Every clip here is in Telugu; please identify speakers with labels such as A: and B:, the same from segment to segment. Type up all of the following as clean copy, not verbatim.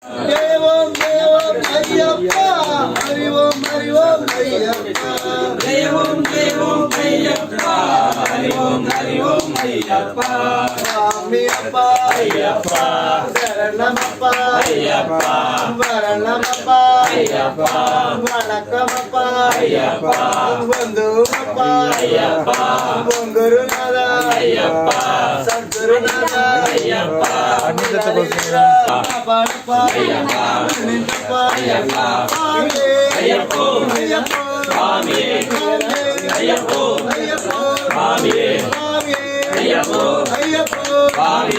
A: దేవం దేవం అయ్యప్ప హరి ఓం అయ్యప్ప
B: దేవం దేవం అయ్యప్ప హరి ఓం అయ్యప్ప
A: స్వామి అప్ప
B: అయ్యప్ప
A: శరణమప్ప
B: అయ్యప్ప
A: వరణమప్ప
B: అయ్యప్ప
A: వణకమప్ప
B: అయ్యప్ప
A: బంధువప్ప
B: అయ్యప్ప
A: బొంగురునాథ
B: అయ్యప్ప
A: సద్గురునాథ
B: అయ్యప్ప
A: పాడప్ప నింటప్ప స్వామి
B: అయ్యప్ప స్వామి అయ్యప్ప స్వామి అయ్యప్ప స్వామి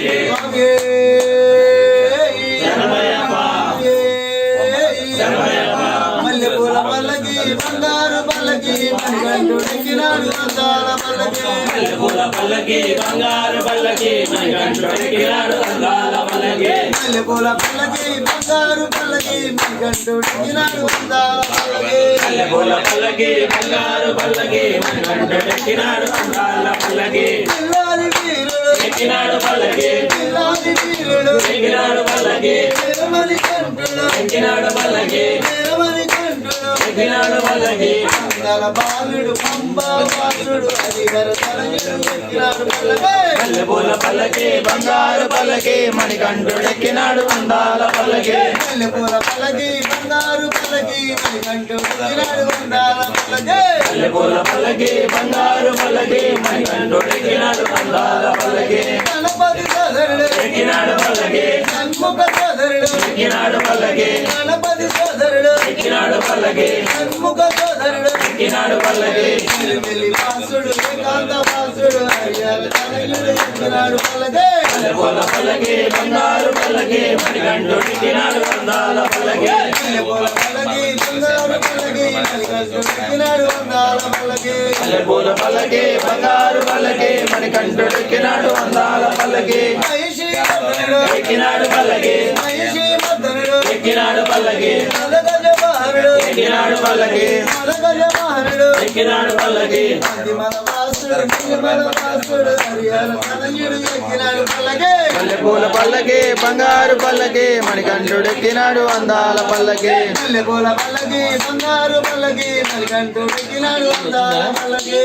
B: శరణమయ్యప్ప
A: మల్లెపూల పల్లకి బంగారు పల్లకి మణికంఠుడికినాడు అందాల పల్లకి
B: మల్లెపూల పల్లకి బంగారు పల్లకి మణికంఠుడికినాడు అందాల పల్లకి
A: మల్లెపూల పల్లకి బంగారు పల్లకి మణికంఠుడికినాడు అందాల పల్లకి
B: మల్లెపూల పల్లకి బంగారు పల్లకి మణికంఠుడికినాడు అందాల పల్లకి
A: పిల్లాది వీరుడు
B: ఎక్కినాడు పల్లకి
A: పిల్లాది వీరుడు
B: ఎక్కినాడు పల్లకి
A: తిరుమలి కంఠుడు
B: ఎక్కినాడు పల్లకి
A: తిరుమలి కంఠుడు
B: ఎక్కినాడు పల్లకి
A: అందాల బాలుడు పంబావాసుడు హరిహర తనయుడు ఎక్కినాడు పల్లకి
B: మల్లెపూల పల్లకి బంగారు పల్లకి మణికంఠుడెక్కినాడు అందాల పల్లకి
A: మల్లెపూల పల్లకి బంగారు పల్లకి మణికంఠుడికినాడు అందాల పల్లకి
B: మల్లెపూల పల్లకి బంగారు పల్లకి మణికంఠుడెక్కినాడు అందాల పల్లకి
A: గణపతి సోదరుడు
B: ఎక్కినాడు పల్లకి
A: షణ్ముఖ సోదరుడు
B: ఎక్కినాడు పల్లకి
A: గణపతి సోదరుడు
B: ఎక్కినాడు పల్లకి
A: షణ్ముఖ సోదరుడు
B: ఎక్కినాడు పల్లకి
A: వెలివెలి వాసుడు ఏకాంత వాసుడు హరిహర తనయుడు ఎక్కినాడు పల్లకి
B: మల్లెపూల పల్లకి బంగారు పల్లకి మణికంఠుడెక్కినాడు అందాల పల్లకి
A: మల్లెపూల పల్లకి బంగారు పల్లకి మణికంఠుడికినాడు అందాల పల్లకి
B: మల్లెపూల పల్లకి బంగారు పల్లకి మణికంఠుడెక్కినాడు అందాల పల్లకి
A: మహిషి మద్దనుడు
B: ఎక్కినాడు పల్లకి
A: మహిషి మద్దనుడు
B: ఎక్కినాడు పల్లకి
A: మదగజ మహరుడు
B: ఎక్కినాడు పల్లకి
A: మదగజ మహరుడు
B: ఎక్కినాడు పల్లకి
A: మన వాసుడు నిర్మల వాసుడు హరిహర తనయుడు ఎక్కినాడు పల్లకి
B: మల్లెపూల పల్లకి బంగారు పల్లకి మణికంఠుడెక్కినాడు అందాల పల్లకి
A: మల్లెపూల పల్లకి బంగారు పల్లకి మణికంఠుడికినాడు అందాల పల్లకి